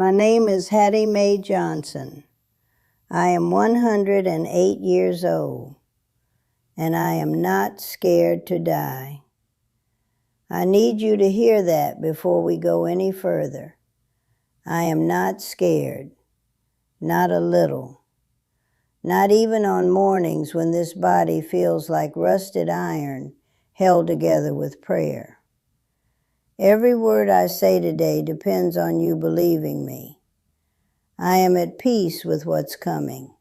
My name is Hattie May Johnson. I am 108 years old, and I am not scared to die. I need you to hear that before we go any further. I am not scared, not a little. Not even on mornings when this body feels like rusted iron held together with prayer. Every word I say today depends on you believing me. I am at peace with what's coming.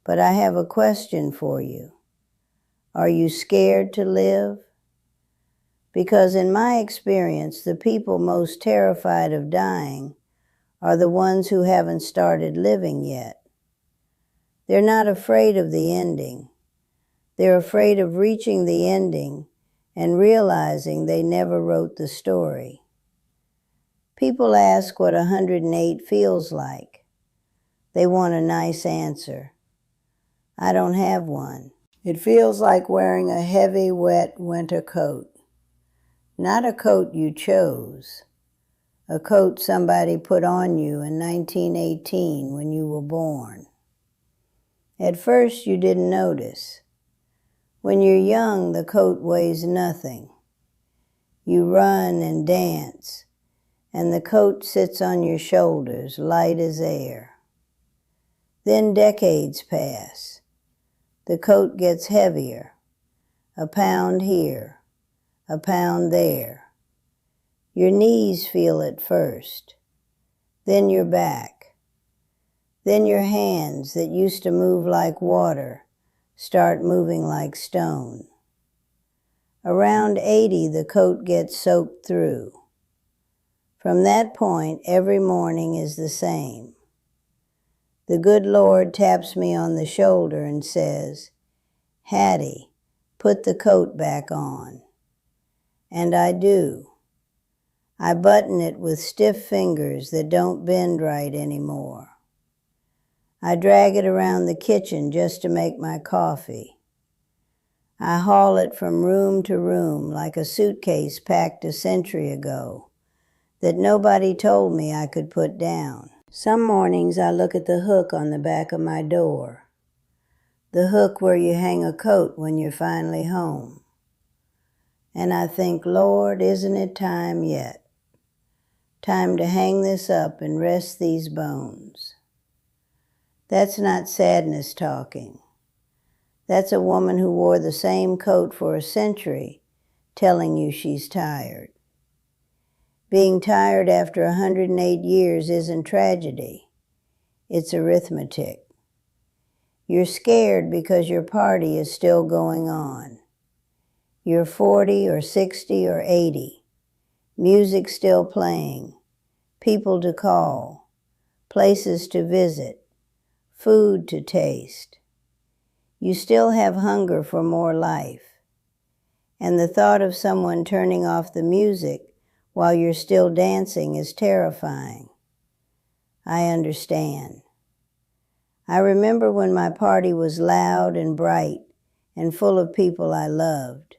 But I have a question for you. Are you scared to live? Because in my experience, the people most terrified of dying are the ones who haven't started living yet. They're not afraid of the ending. They're afraid of reaching the ending and realizing they never wrote the story. People ask what 108 feels like. They want a nice answer. I don't have one. It feels like wearing a heavy, wet winter coat. Not a coat you chose. A coat somebody put on you in 1918 when you were born. At first you didn't notice. When you're young, the coat weighs nothing. You run and dance, and the coat sits on your shoulders, light as air. Then decades pass. The coat gets heavier, a pound here, a pound there. Your knees feel it first, then your back. Then your hands that used to move like water start moving like stone. Around 80, the coat gets soaked through. From that point, every morning is the same. The good Lord taps me on the shoulder and says, "Hattie, put the coat back on." And I do. I button it with stiff fingers that don't bend right anymore. I drag it around the kitchen just to make my coffee. I haul it from room to room like a suitcase packed a century ago that nobody told me I could put down. Some mornings I look at the hook on the back of my door, the hook where you hang a coat when you're finally home. And I think, Lord, isn't it time yet? Time to hang this up and rest these bones. That's not sadness talking. That's a woman who wore the same coat for a century telling you she's tired. Being tired after 108 years isn't tragedy. It's arithmetic. You're scared because your party is still going on. You're 40 or 60 or 80. Music still playing. People to call. Places to visit. Food to taste. You still have hunger for more life. And the thought of someone turning off the music while you're still dancing is terrifying. I understand. I remember when my party was loud and bright and full of people I loved.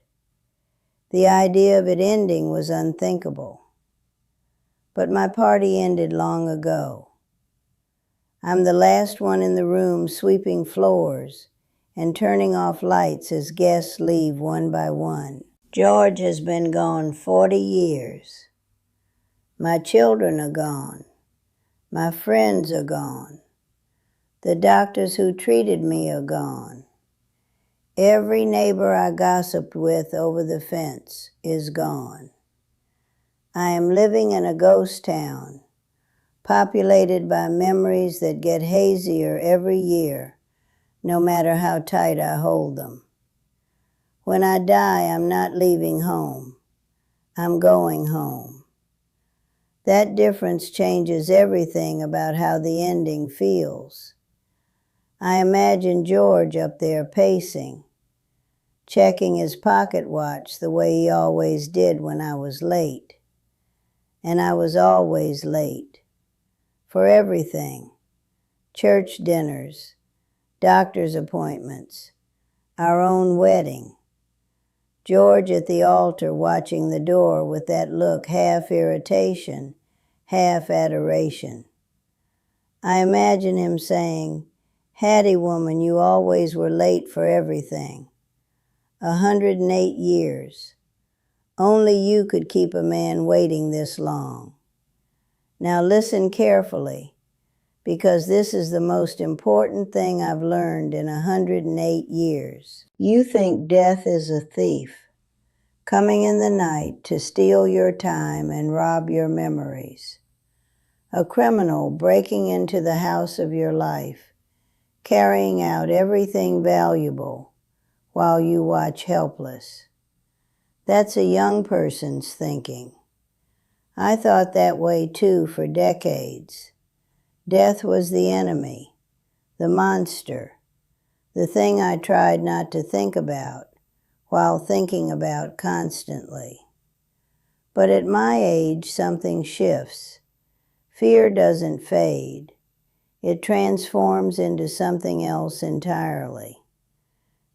The idea of it ending was unthinkable. But my party ended long ago. I'm the last one in the room sweeping floors and turning off lights as guests leave one by one. George has been gone 40 years. My children are gone. My friends are gone. The doctors who treated me are gone. Every neighbor I gossiped with over the fence is gone. I am living in a ghost town, populated by memories that get hazier every year, no matter how tight I hold them. When I die, I'm not leaving home. I'm going home. That difference changes everything about how the ending feels. I imagine George up there pacing, checking his pocket watch the way he always did when I was late. And I was always late. For everything. Church dinners, doctor's appointments, our own wedding. George at the altar watching the door with that look half irritation, half adoration. I imagine him saying, "Hattie, woman, you always were late for everything. 108 years. Only you could keep a man waiting this long. Now listen carefully, because this is the most important thing I've learned in 108 years. You think death is a thief, coming in the night to steal your time and rob your memories. A criminal breaking into the house of your life, carrying out everything valuable while you watch helpless. That's a young person's thinking. I thought that way too for decades. Death was the enemy, the monster, the thing I tried not to think about while thinking about constantly. But at my age, something shifts. Fear doesn't fade. It transforms into something else entirely.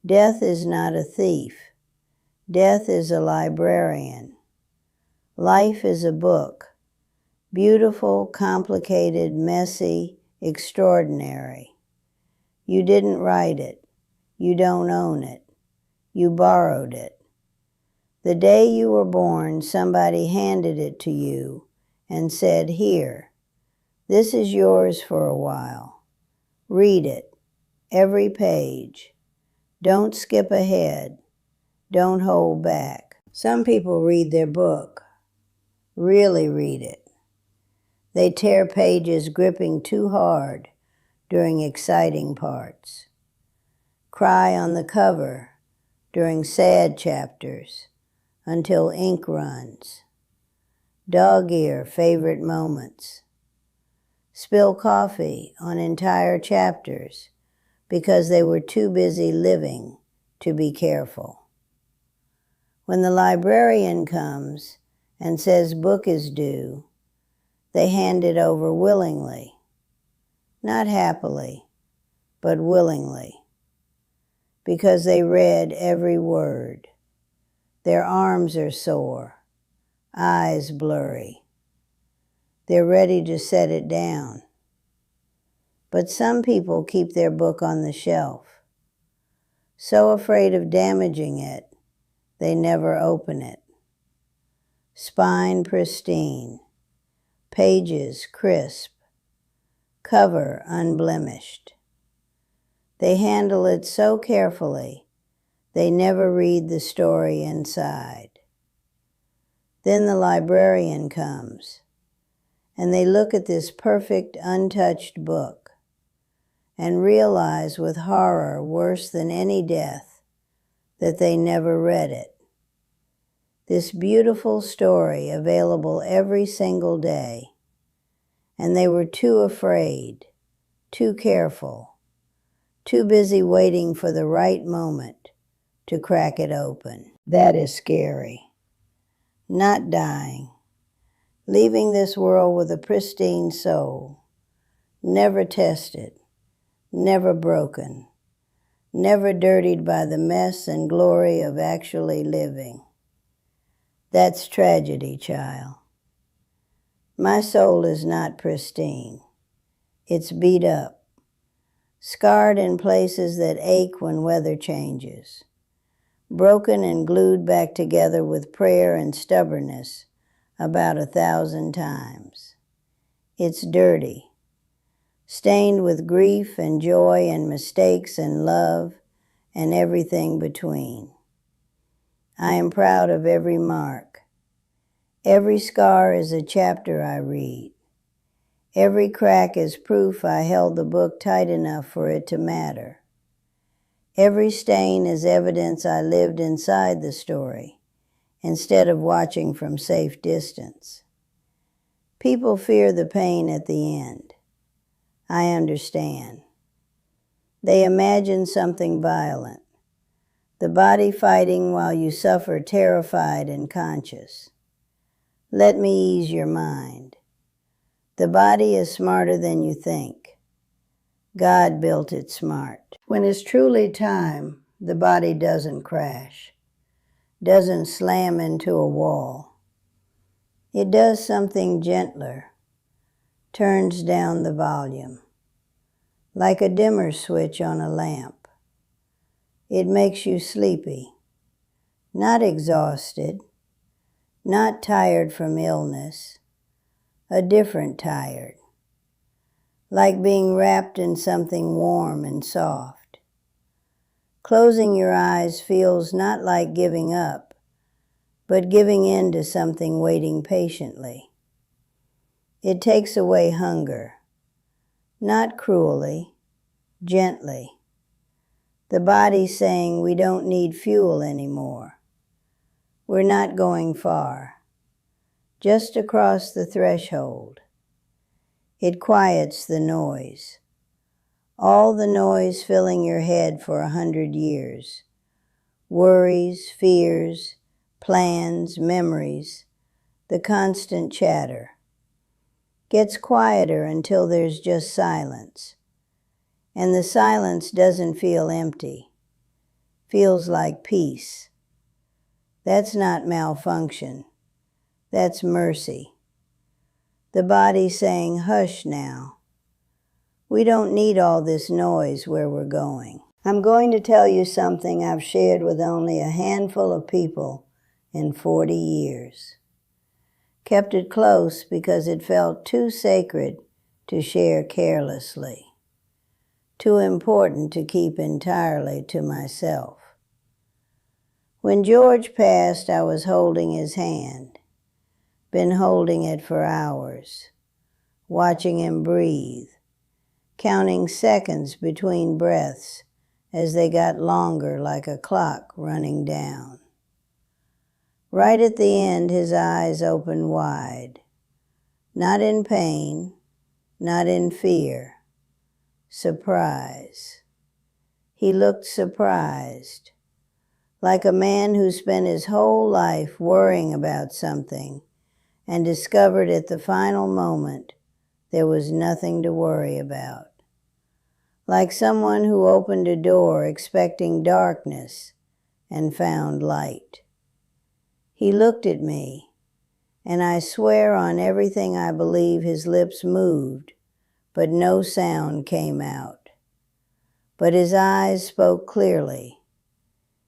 Death is not a thief. Death is a librarian. Life is a book. Beautiful, complicated, messy, extraordinary. You didn't write it. You don't own it. You borrowed it. The day you were born, somebody handed it to you and said, "Here, this is yours for a while. Read it, every page. Don't skip ahead. Don't hold back." Some people read their book, really read it. They tear pages gripping too hard during exciting parts. Cry on the cover during sad chapters until ink runs. Dog-ear favorite moments. Spill coffee on entire chapters because they were too busy living to be careful. When the librarian comes and says book is due, they hand it over willingly. Not happily, but willingly. Because they read every word. Their arms are sore, eyes blurry. They're ready to set it down. But some people keep their book on the shelf, so afraid of damaging it, they never open it. Spine pristine, pages crisp, cover unblemished. They handle it so carefully, they never read the story inside. Then the librarian comes, and they look at this perfect, untouched book and realize with horror worse than any death that they never read it. This beautiful story available every single day, and they were too afraid, too careful, too busy waiting for the right moment to crack it open. That is scary. Not dying, leaving this world with a pristine soul, never tested, never broken, never dirtied by the mess and glory of actually living. That's tragedy, child. My soul is not pristine. It's beat up, scarred in places that ache when weather changes, broken and glued back together with prayer and stubbornness about 1,000 times. It's dirty, stained with grief and joy and mistakes and love and everything between. I am proud of every mark. Every scar is a chapter I read. Every crack is proof I held the book tight enough for it to matter. Every stain is evidence I lived inside the story instead of watching from safe distance. People fear the pain at the end. I understand. They imagine something violent, the body fighting while you suffer terrified and conscious. Let me ease your mind. The body is smarter than you think. God built it smart. When it's truly time, the body doesn't crash, doesn't slam into a wall. It does something gentler, turns down the volume, like a dimmer switch on a lamp. It makes you sleepy, not exhausted, not tired from illness, a different tired, like being wrapped in something warm and soft. Closing your eyes feels not like giving up, but giving in to something waiting patiently. It takes away hunger, not cruelly, gently. The body saying we don't need fuel anymore. We're not going far, just across the threshold. It quiets the noise, all the noise filling your head for 100 years. Worries, fears, plans, memories, the constant chatter. Gets quieter until there's just silence. And the silence doesn't feel empty, feels like peace. That's not malfunction, that's mercy. The body saying, hush now. We don't need all this noise where we're going. I'm going to tell you something I've shared with only a handful of people in 40 years. Kept it close because it felt too sacred to share carelessly. Too important to keep entirely to myself. When George passed, I was holding his hand. Been holding it for hours, watching him breathe, counting seconds between breaths as they got longer like a clock running down. Right at the end, his eyes opened wide, not in pain, not in fear, surprise. He looked surprised, like a man who spent his whole life worrying about something and discovered at the final moment there was nothing to worry about. Like someone who opened a door expecting darkness and found light. He looked at me, and I swear on everything I believe his lips moved, but no sound came out. But his eyes spoke clearly.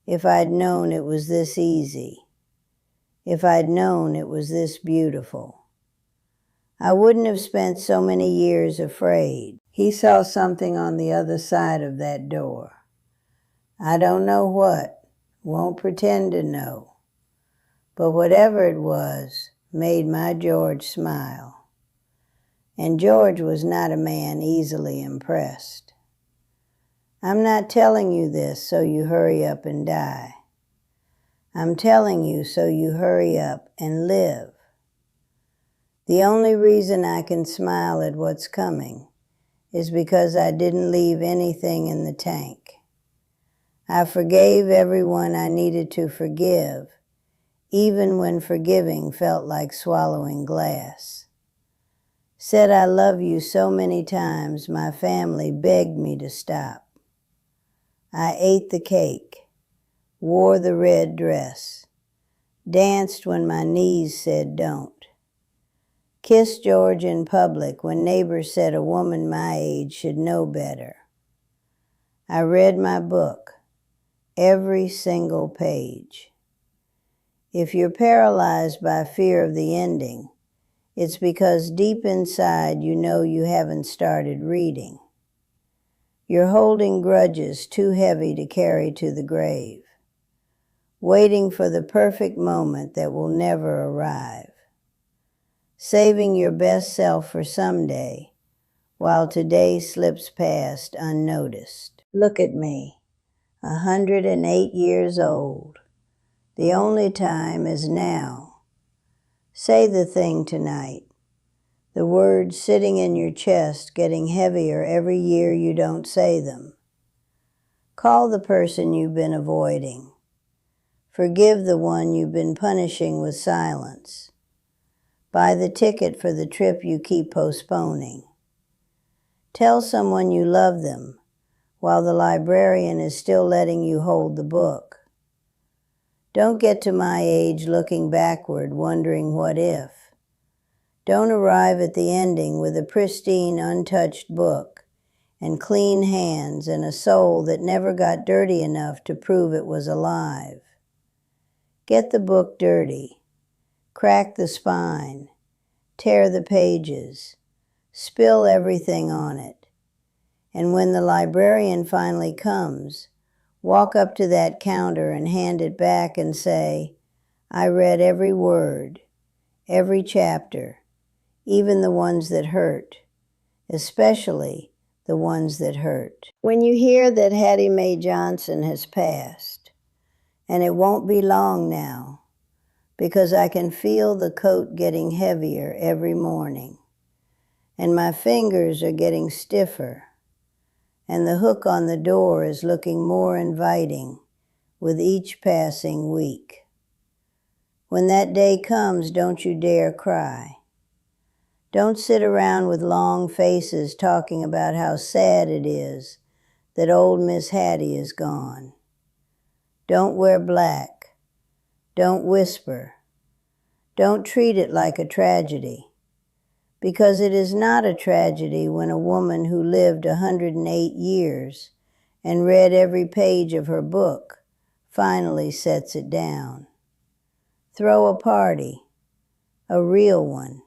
If I'd known it was this easy, if I'd known it was this beautiful, I wouldn't have spent so many years afraid. He saw something on the other side of that door. I don't know what, won't pretend to know, but whatever it was made my George smile. And George was not a man easily impressed. I'm not telling you this so you hurry up and die. I'm telling you so you hurry up and live. The only reason I can smile at what's coming is because I didn't leave anything in the tank. I forgave everyone I needed to forgive, even when forgiving felt like swallowing glass. Said I love you so many times my family begged me to stop. I ate the cake, wore the red dress, danced when my knees said don't. Kissed George in public when neighbors said a woman my age should know better. I read my book, every single page. If you're paralyzed by fear of the ending, it's because deep inside you know you haven't started reading. You're holding grudges too heavy to carry to the grave, waiting for the perfect moment that will never arrive. Saving your best self for someday, while today slips past unnoticed. Look at me, 108 years old. The only time is now. Say the thing tonight. The words sitting in your chest getting heavier every year you don't say them. Call the person you've been avoiding. Forgive the one you've been punishing with silence. Buy the ticket for the trip you keep postponing. Tell someone you love them while the librarian is still letting you hold the book. Don't get to my age looking backward, wondering what if. Don't arrive at the ending with a pristine, untouched book and clean hands and a soul that never got dirty enough to prove it was alive. Get the book dirty. Crack the spine. Tear the pages. Spill everything on it. And when the librarian finally comes, walk up to that counter and hand it back and say, "I read every word, every chapter, even the ones that hurt, especially the ones that hurt." When you hear that Hattie May Johnson has passed, and it won't be long now, because I can feel the coat getting heavier every morning, and my fingers are getting stiffer, and the hook on the door is looking more inviting with each passing week. When that day comes, don't you dare cry. Don't sit around with long faces talking about how sad it is that old Miss Hattie is gone. Don't wear black. Don't whisper. Don't treat it like a tragedy, because it is not a tragedy when a woman who lived 108 years and read every page of her book finally sets it down. Throw a party, a real one.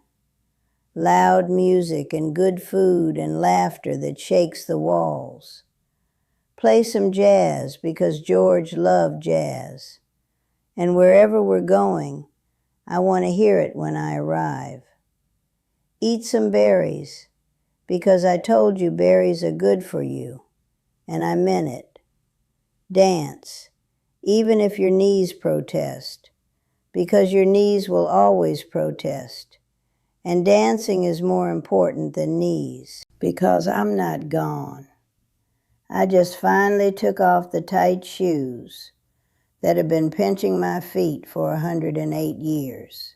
Loud music and good food and laughter that shakes the walls. Play some jazz because George loved jazz. And wherever we're going, I want to hear it when I arrive. Eat some berries because I told you berries are good for you, and I meant it. Dance, even if your knees protest, because your knees will always protest. And dancing is more important than knees, because I'm not gone. I just finally took off the tight shoes that have been pinching my feet for 108 years.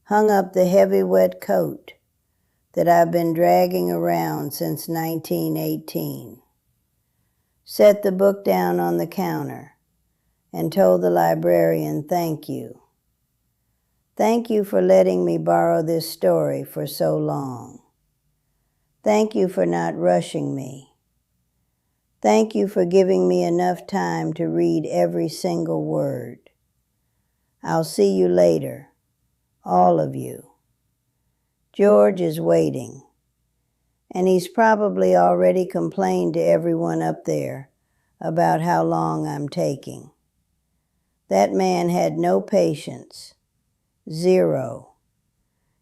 Hung up the heavy wet coat that I've been dragging around since 1918. Set the book down on the counter and told the librarian thank you. Thank you for letting me borrow this story for so long. Thank you for not rushing me. Thank you for giving me enough time to read every single word. I'll see you later, all of you. George is waiting, and he's probably already complained to everyone up there about how long I'm taking. That man had no patience. Zero.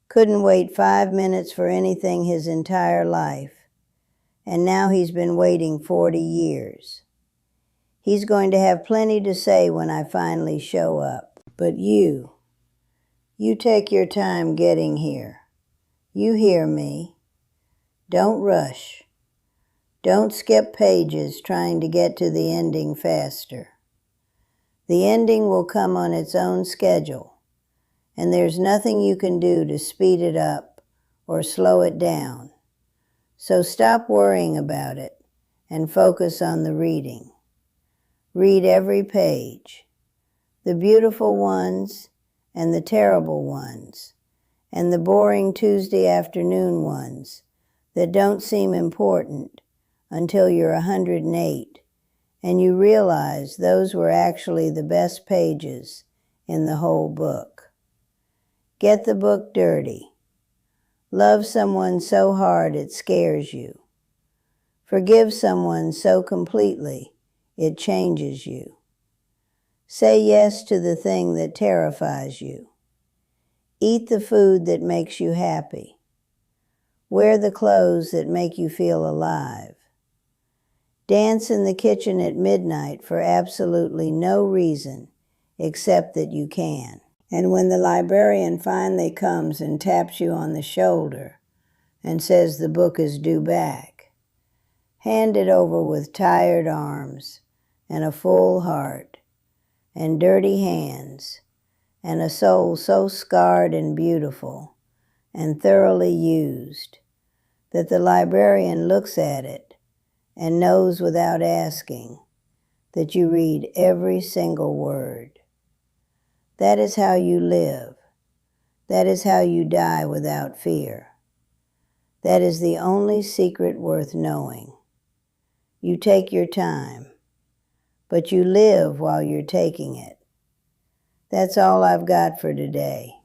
Couldn't wait 5 minutes for anything his entire life, and now he's been waiting 40 years. He's going to have plenty to say when I finally show up. But you take your time getting here. You hear me. Don't rush. Don't skip pages trying to get to the ending faster. The ending will come on its own schedule, and there's nothing you can do to speed it up or slow it down. So stop worrying about it and focus on the reading. Read every page, the beautiful ones and the terrible ones, and the boring Tuesday afternoon ones that don't seem important until you're 108 and you realize those were actually the best pages in the whole book. Get the book dirty. Love someone so hard it scares you. Forgive someone so completely it changes you. Say yes to the thing that terrifies you. Eat the food that makes you happy. Wear the clothes that make you feel alive. Dance in the kitchen at midnight for absolutely no reason except that you can. And when the librarian finally comes and taps you on the shoulder and says the book is due back, hand it over with tired arms and a full heart and dirty hands and a soul so scarred and beautiful and thoroughly used that the librarian looks at it and knows without asking that you read every single word. That is how you live, That is how you die without fear. That is the only secret worth knowing. You take your time, but you live while you're taking it. That's all I've got for today.